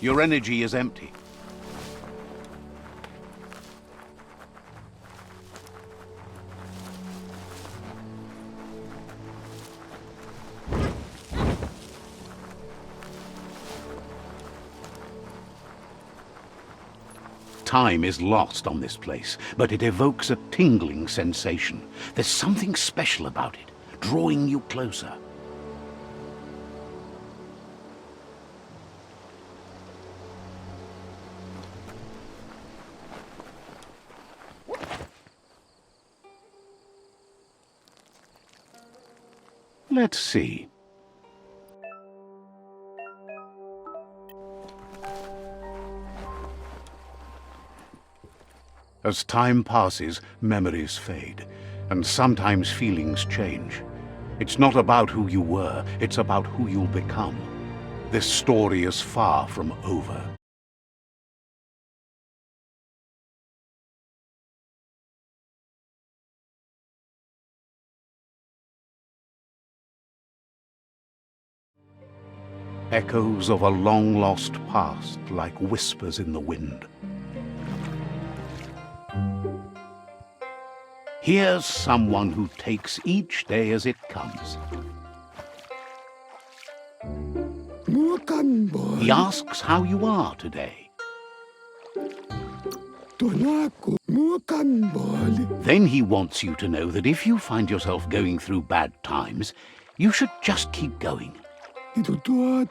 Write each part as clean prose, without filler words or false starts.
Your energy is empty. Time is lost on this place, but it evokes a tingling sensation. There's something special about it, drawing you closer. Let's see. As time passes, memories fade, and sometimes feelings change. It's not about who you were, it's about who you'll become. This story is far from over. Echoes of a long-lost past, like whispers in the wind. Here's someone who takes each day as it comes. He asks how you are today. Then he wants you to know that if you find yourself going through bad times, you should just keep going.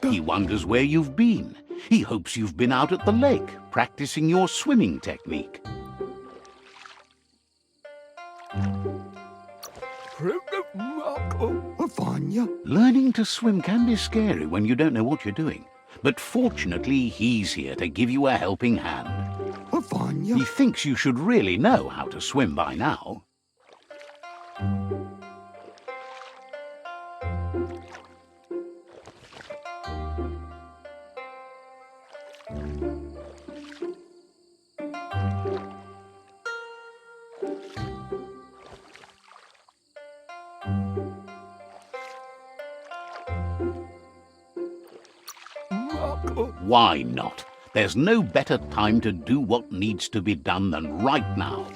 He wonders where you've been. He hopes you've been out at the lake, practicing your swimming technique. Learning to swim can be scary when you don't know what you're doing. But fortunately, he's here to give you a helping hand. He thinks you should really know how to swim by now. Why not? There's no better time to do what needs to be done than right now.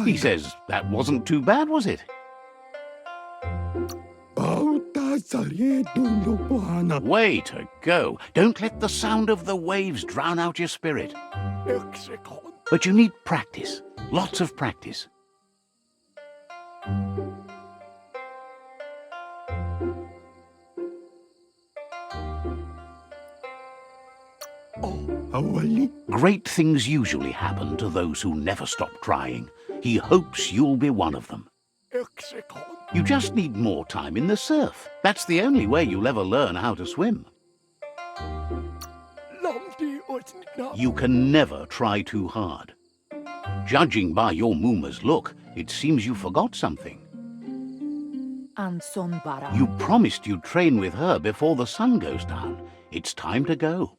He says, that wasn't too bad, was it? Way to go. Don't let the sound of the waves drown out your spirit. But you need practice. Lots of practice. Great things usually happen to those who never stop trying. He hopes you'll be one of them. You just need more time in the surf. That's the only way you'll ever learn how to swim. You can never try too hard. Judging by your Mooma's look, it seems you forgot something. You promised you'd train with her before the sun goes down. It's time to go.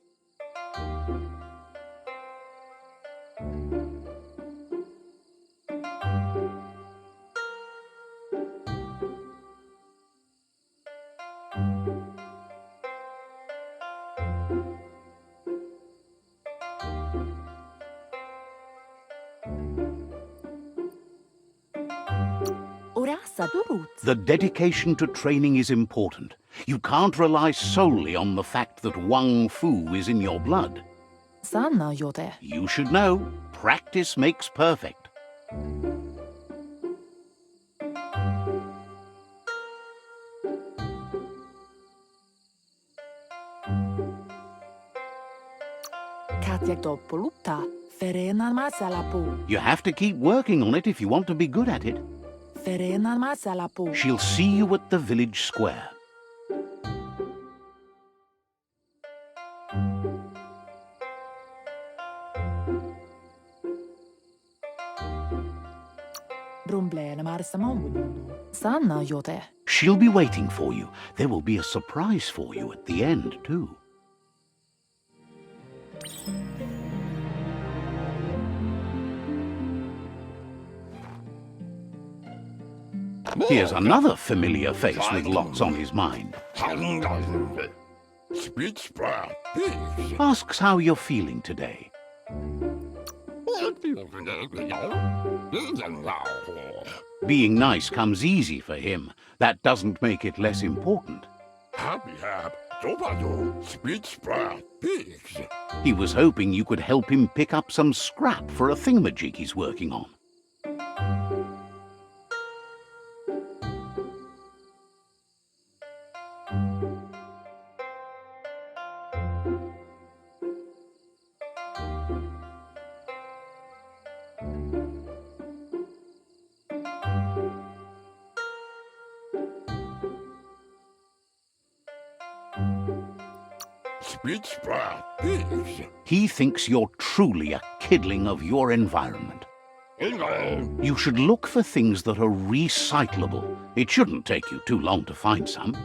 The dedication to training is important. You can't rely solely on the fact that WUNG-FU is in your blood. You should know, practice makes perfect. You have to keep working on it if you want to be good at it. She'll see you at the village square. She'll be waiting for you. There will be a surprise for you at the end, too. Here's another familiar face with lots on his mind. Asks how you're feeling today. Being nice comes easy for him. That doesn't make it less important. He was hoping you could help him pick up some scrap for a thingamajig he's working on. He thinks you're truly a kidling of your environment. You should look for things that are recyclable. It shouldn't take you too long to find some.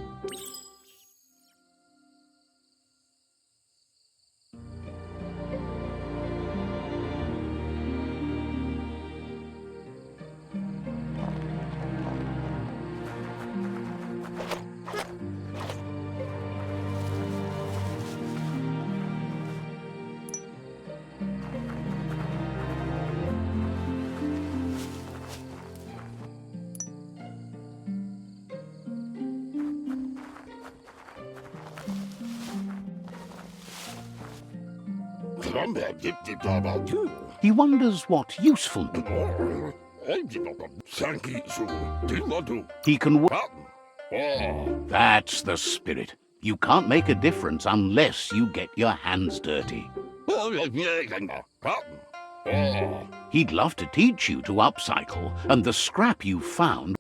He wonders what useful. He can work. That's the spirit. You can't make a difference unless you get your hands dirty. He'd love to teach you to upcycle, and the scrap you found.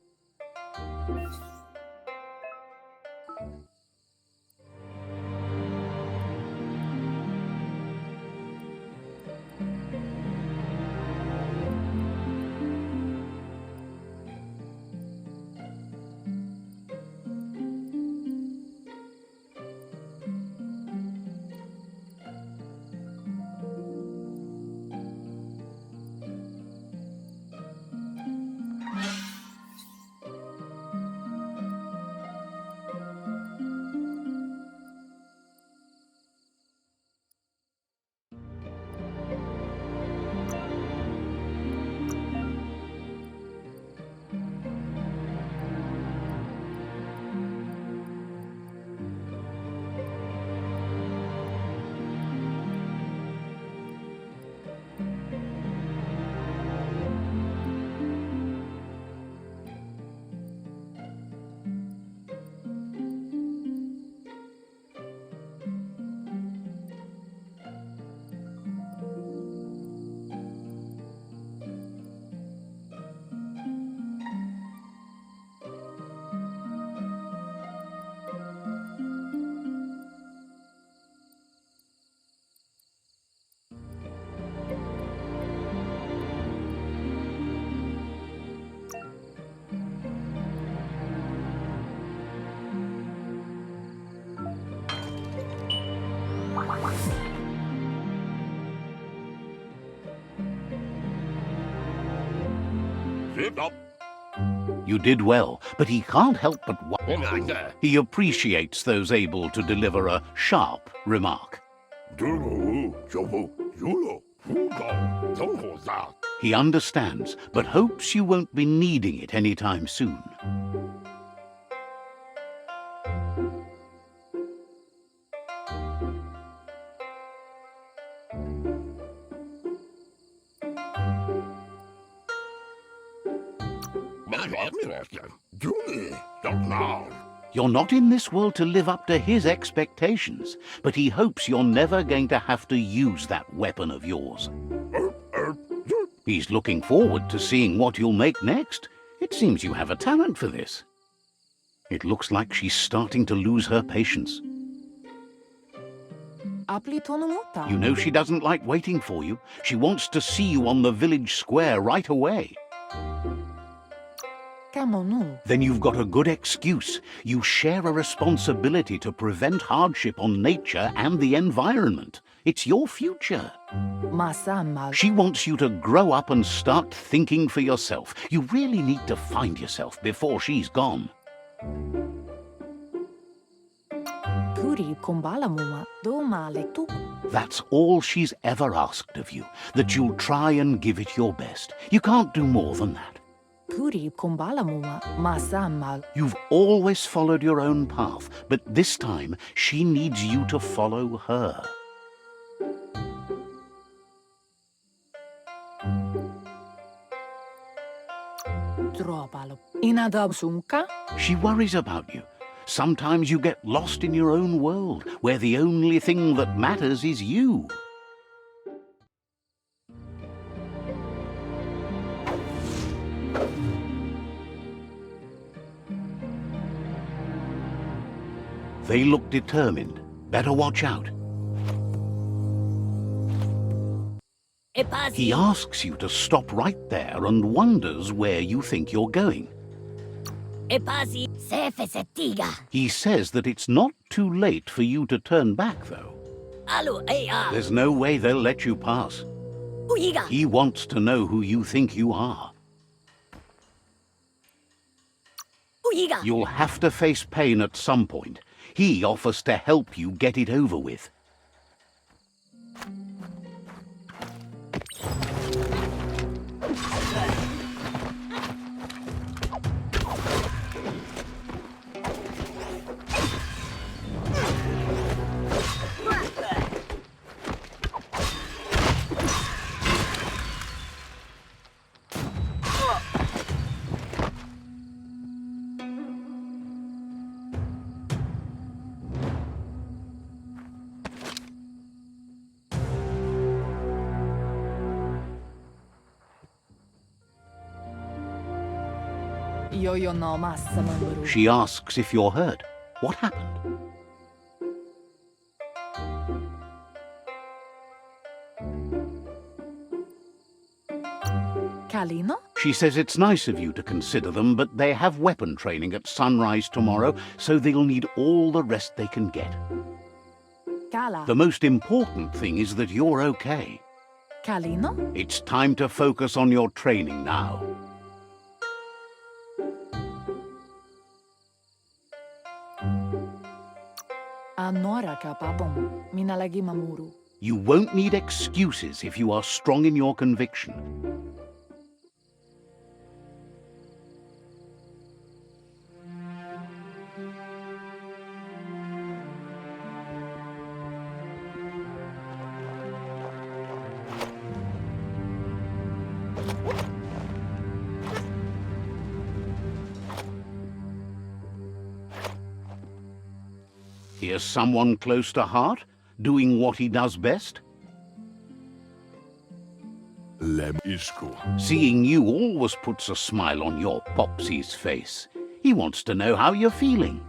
You did well, but he can't help but wonder. He appreciates those able to deliver a sharp remark. He understands, but hopes you won't be needing it anytime soon. You're not in this world to live up to his expectations, but he hopes you're never going to have to use that weapon of yours. He's looking forward to seeing what you'll make next. It seems you have a talent for this. It looks like she's starting to lose her patience. You know she doesn't like waiting for you. She wants to see you on the village square right away. Then you've got a good excuse. You share a responsibility to prevent hardship on nature and the environment. It's your future. She wants you to grow up and start thinking for yourself. You really need to find yourself before she's gone. That's all she's ever asked of you, that you'll try and give it your best. You can't do more than that. You've always followed your own path, but this time she needs you to follow her. She worries about you. Sometimes you get lost in your own world, where the only thing that matters is you. They look determined. Better watch out. He asks you to stop right there and wonders where you think you're going. He says that it's not too late for you to turn back, though. There's no way they'll let you pass. He wants to know who you think you are. You'll have to face pain at some point. He offers to help you get it over with. She asks if you're hurt. What happened? She says it's nice of you to consider them, but they have weapon training at sunrise tomorrow, so they'll need all the rest they can get. The most important thing is that you're okay. It's time to focus on your training now. You won't need excuses if you are strong in your conviction. Here's someone close to heart, doing what he does best. Seeing you always puts a smile on your Popsy's face. He wants to know how you're feeling.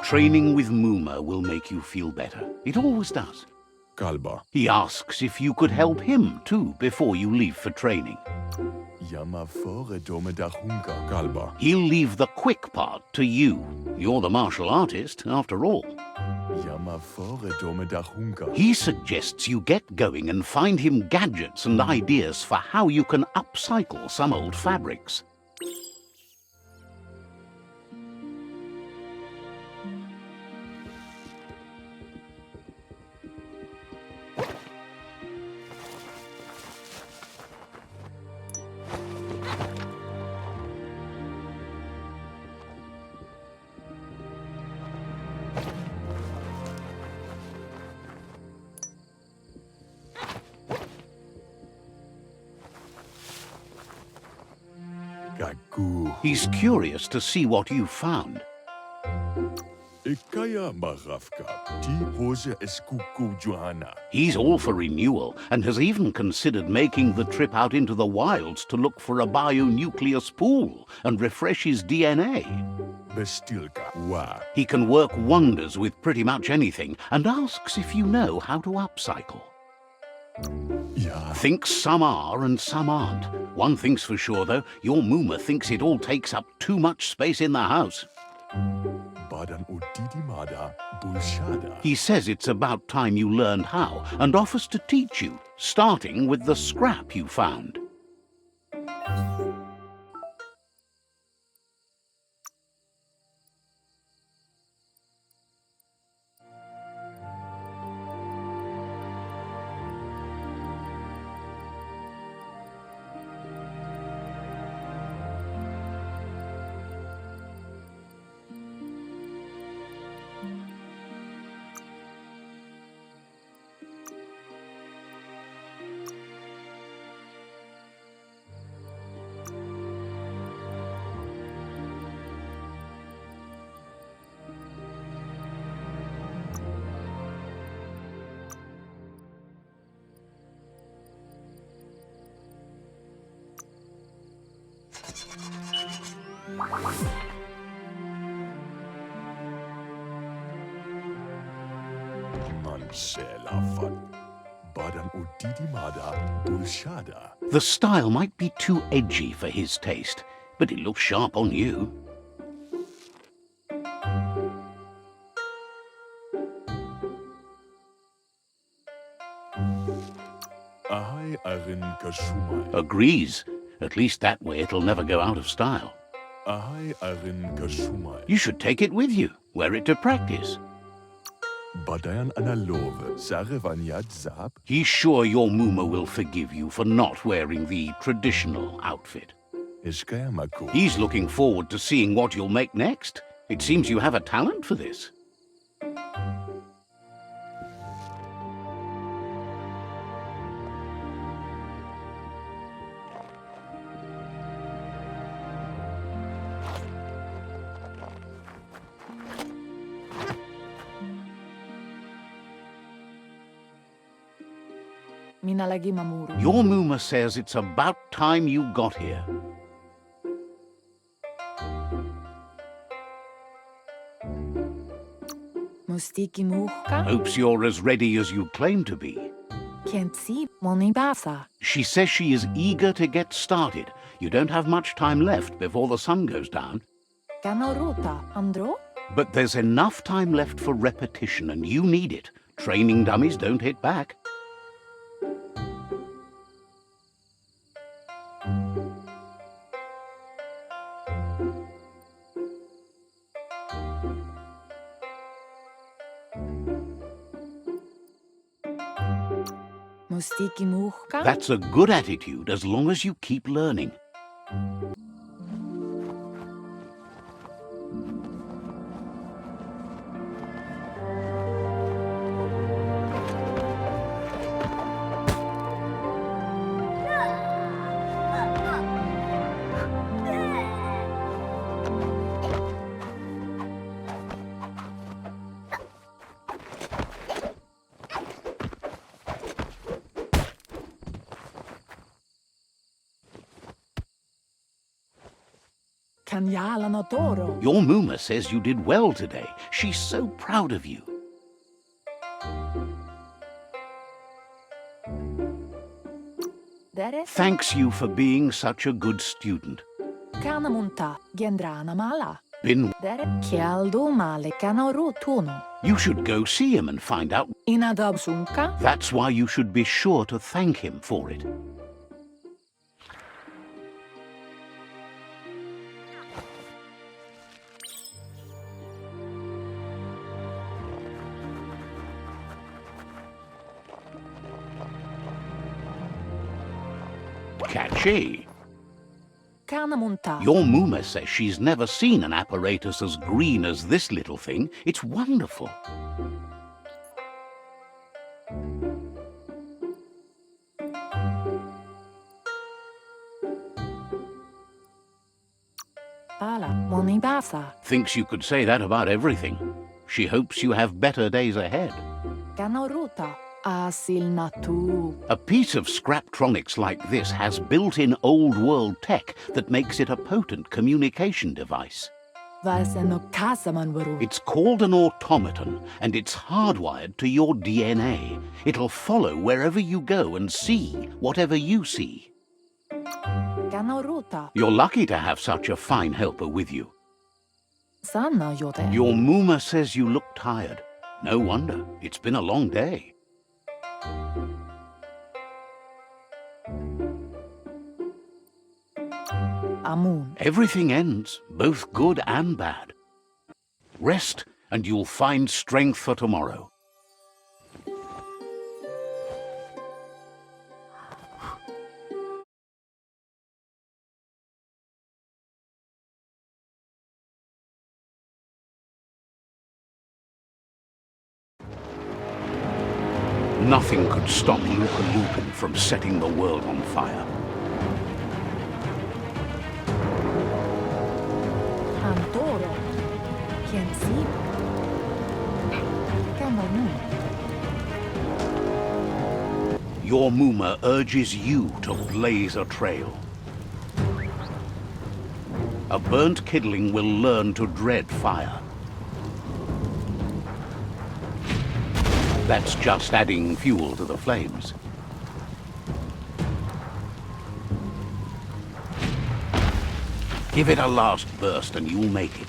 Training with Mooma will make you feel better. It always does. He asks if you could help him, too, before you leave for training. He'll leave the quick part to you. You're the martial artist, after all. He suggests you get going and find him gadgets and ideas for how you can upcycle some old fabrics. He's curious to see what you found. He's all for renewal and has even considered making the trip out into the wilds to look for a bionucleus pool and refresh his DNA. He can work wonders with pretty much anything and asks if you know how to upcycle. Yeah. Thinks some are and some aren't. One thing's for sure, though. Your Mooma thinks it all takes up too much space in the house. Badan udidimada bulshada. He says it's about time you learned how and offers to teach you, starting with the scrap you found. The style might be too edgy for his taste, but it looks sharp on you. Agrees. At least that way it'll never go out of style. You should take it with you, wear it to practice. He's sure your Mooma will forgive you for not wearing the traditional outfit. He's looking forward to seeing what you'll make next. It seems you have a talent for this. Your Mooma says it's about time you got here. Hopes you're as ready as you claim to be. She says she is eager to get started. You don't have much time left before the sun goes down. But there's enough time left for repetition, and you need it. Training dummies don't hit back. That's a good attitude as long as you keep learning. Your Mooma says you did well today. She's so proud of you. Thanks you for being such a good student. Been. You should go see him and find out. That's why you should be sure to thank him for it. Catchy. Your Mooma says she's never seen an apparatus as green as this little thing. It's wonderful. Thinks you could say that about everything. She hopes you have better days ahead. A piece of Scraptronics like this has built-in old-world tech that makes it a potent communication device. It's called an automaton, and it's hardwired to your DNA. It'll follow wherever you go and see whatever you see. You're lucky to have such a fine helper with you. Your Mooma says you look tired. No wonder. It's been a long day. Everything ends, both good and bad. Rest, and you'll find strength for tomorrow. Nothing could stop LUPA-LUPIN from setting the world on fire. Your Mooma urges you to blaze a trail. A burnt kidling will learn to dread fire. That's just adding fuel to the flames. Give it a last burst and you'll make it.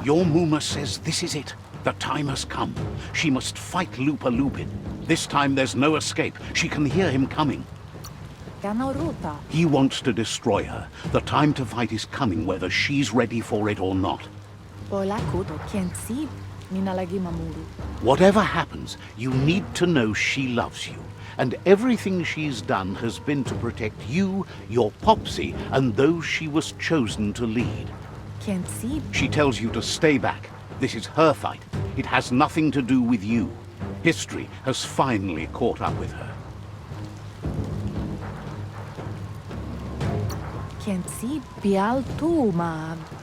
Your Mooma says this is it. The time has come. She must fight LUPA-LUPIN. This time there's no escape. She can hear him coming. He wants to destroy her. The time to fight is coming, whether she's ready for it or not. Whatever happens, you need to know she loves you. And everything she's done has been to protect you, your Popsy, and those she was chosen to lead. She tells you to stay back. This is her fight. It has nothing to do with you. History has finally caught up with her.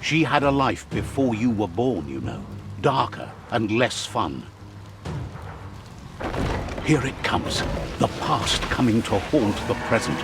She had a life before you were born, you know. Darker and less fun. Here it comes. The past coming to haunt the present.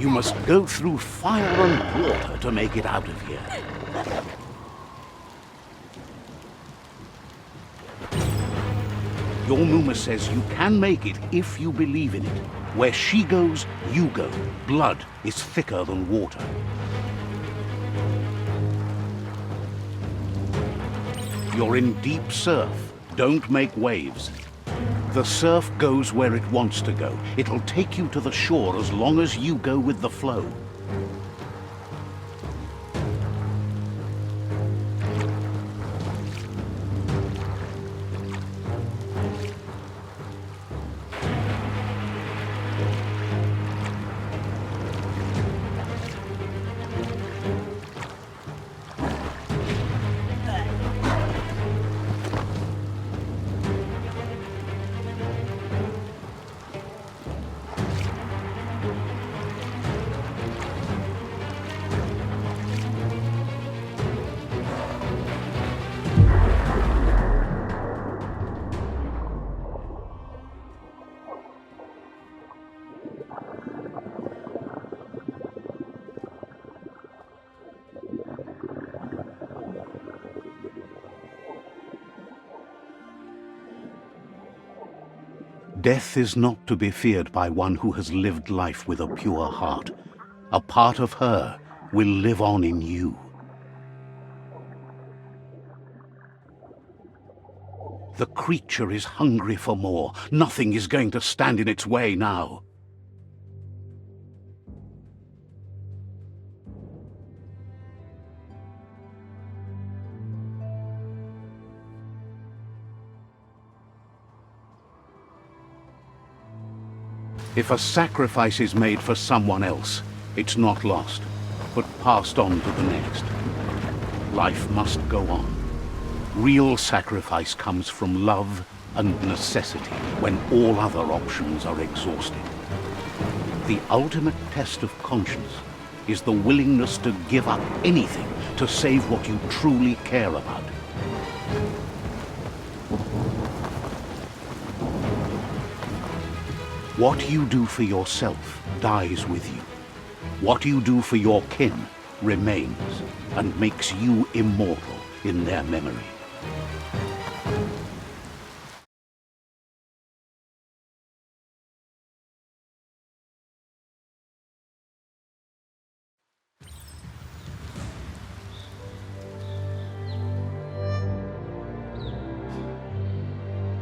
You must go through fire and water to make it out of here. Your Mooma says you can make it if you believe in it. Where she goes, you go. Blood is thicker than water. You're in deep surf. Don't make waves. The surf goes where it wants to go. It'll take you to the shore as long as you go with the flow. Death is not to be feared by one who has lived life with a pure heart. A part of her will live on in you. The creature is hungry for more. Nothing is going to stand in its way now. If a sacrifice is made for someone else, it's not lost, but passed on to the next. Life must go on. Real sacrifice comes from love and necessity when all other options are exhausted. The ultimate test of conscience is the willingness to give up anything to save what you truly care about. What you do for yourself dies with you. What you do for your kin remains and makes you immortal in their memory.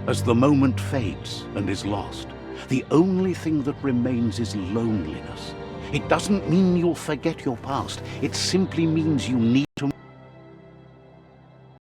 As the moment fades and is lost, the only thing that remains is loneliness. It doesn't mean you'll forget your past. It simply means you need